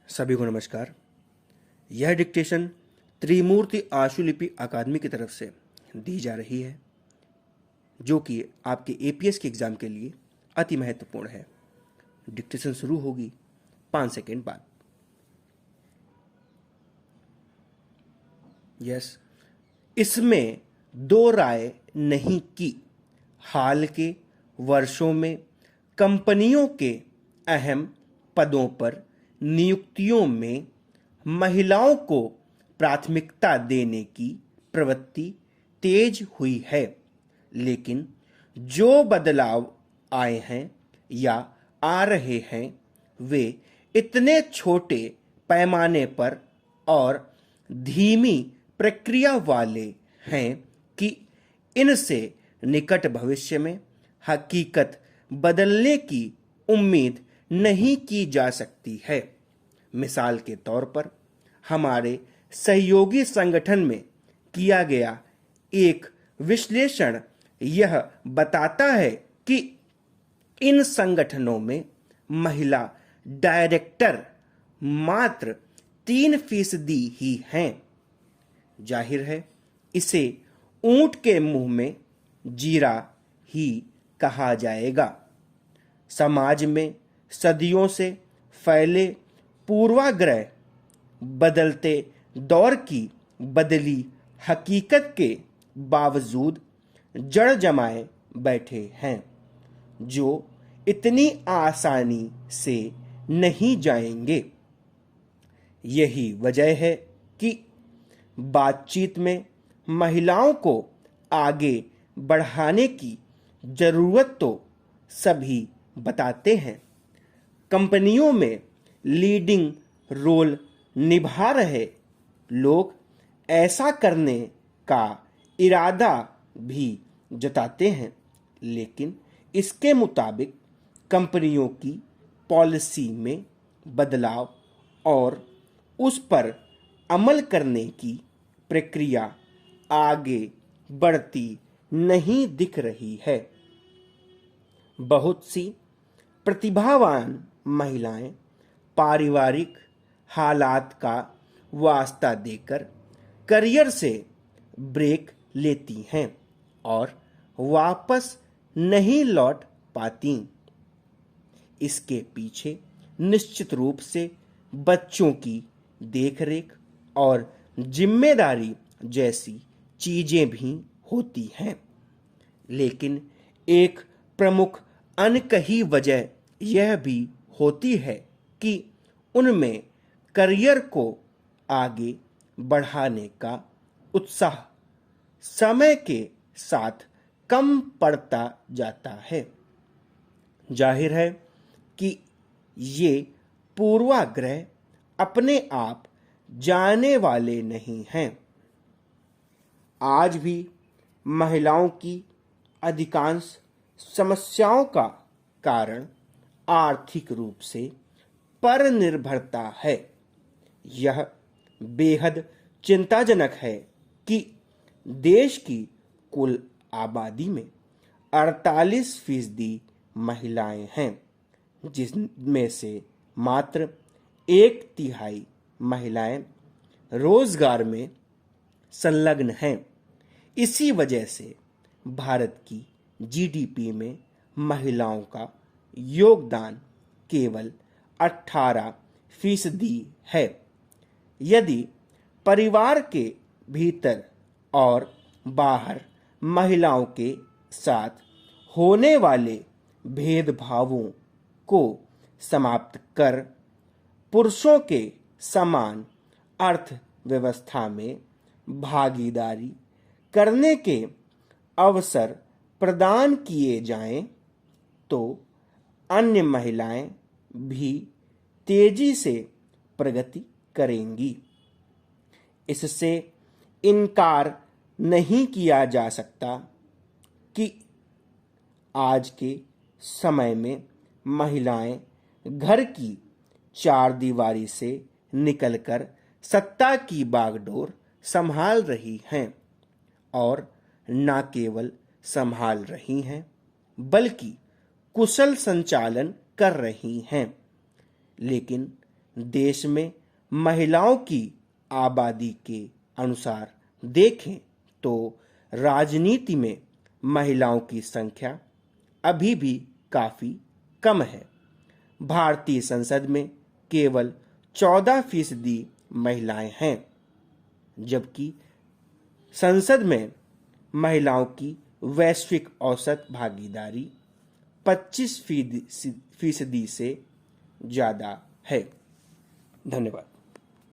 सभी को नमस्कार। यह डिक्टेशन त्रिमूर्ति आशुलिपि अकादमी की तरफ से दी जा रही है, जो कि आपके एपीएस के एग्ज़ाम के लिए अति महत्वपूर्ण है। डिक्टेशन शुरू होगी 5 सेकेंड बाद। इसमें दो राय नहीं कि हाल के वर्षों में कंपनियों के अहम पदों पर नियुक्तियों में महिलाओं को प्राथमिकता देने की प्रवृत्ति तेज हुई है, लेकिन जो बदलाव आए हैं या आ रहे हैं वे इतने छोटे पैमाने पर और धीमी प्रक्रिया वाले हैं कि इनसे निकट भविष्य में हकीकत बदलने की उम्मीद नहीं की जा सकती है। मिसाल के तौर पर हमारे सहयोगी संगठन में किया गया एक विश्लेषण यह बताता है कि इन संगठनों में महिला डायरेक्टर मात्र 3% ही हैं। जाहिर है इसे ऊंट के मुंह में जीरा ही कहा जाएगा। समाज में सदियों से फैले पूर्वाग्रह बदलते दौर की बदली हकीकत के बावजूद जड़ जमाए बैठे हैं, जो इतनी आसानी से नहीं जाएंगे। यही वजह है कि बातचीत में महिलाओं को आगे बढ़ाने की जरूरत तो सभी बताते हैं। कंपनियों में लीडिंग रोल निभा रहे लोग ऐसा करने का इरादा भी जताते हैं, लेकिन इसके मुताबिक कंपनियों की पॉलिसी में बदलाव और उस पर अमल करने की प्रक्रिया आगे बढ़ती नहीं दिख रही है। बहुत सी प्रतिभावान महिलाएं पारिवारिक हालात का वास्ता देकर करियर से ब्रेक लेती हैं और वापस नहीं लौट पाती। इसके पीछे निश्चित रूप से बच्चों की देखरेख और जिम्मेदारी जैसी चीजें भी होती हैं, लेकिन एक प्रमुख अनकही वजह यह भी होती है कि उनमें करियर को आगे बढ़ाने का उत्साह समय के साथ कम पड़ता जाता है। जाहिर है कि ये पूर्वाग्रह अपने आप जाने वाले नहीं हैं। आज भी महिलाओं की अधिकांश समस्याओं का कारण आर्थिक रूप से परनिर्भरता है। यह बेहद चिंताजनक है कि देश की कुल आबादी में 48% महिलाएं हैं, जिसमें से मात्र 1/3 महिलाएं रोजगार में संलग्न हैं। इसी वजह से भारत की जीडीपी में महिलाओं का योगदान केवल 18% है। यदि परिवार के भीतर और बाहर महिलाओं के साथ होने वाले भेदभावों को समाप्त कर पुरुषों के समान अर्थव्यवस्था में भागीदारी करने के अवसर प्रदान किए जाएं, तो अन्य महिलाएं भी तेजी से प्रगति करेंगी। इससे इनकार नहीं किया जा सकता कि आज के समय में महिलाएं घर की चार दीवारी से निकलकर सत्ता की बागडोर संभाल रही हैं, और न केवल संभाल रही हैं बल्कि कुशल संचालन कर रही हैं। लेकिन देश में महिलाओं की आबादी के अनुसार देखें तो राजनीति में महिलाओं की संख्या अभी भी काफी कम है। भारतीय संसद में केवल 14% महिलाएं हैं, जबकि संसद में महिलाओं की वैश्विक औसत भागीदारी 25% से ज्यादा है। धन्यवाद।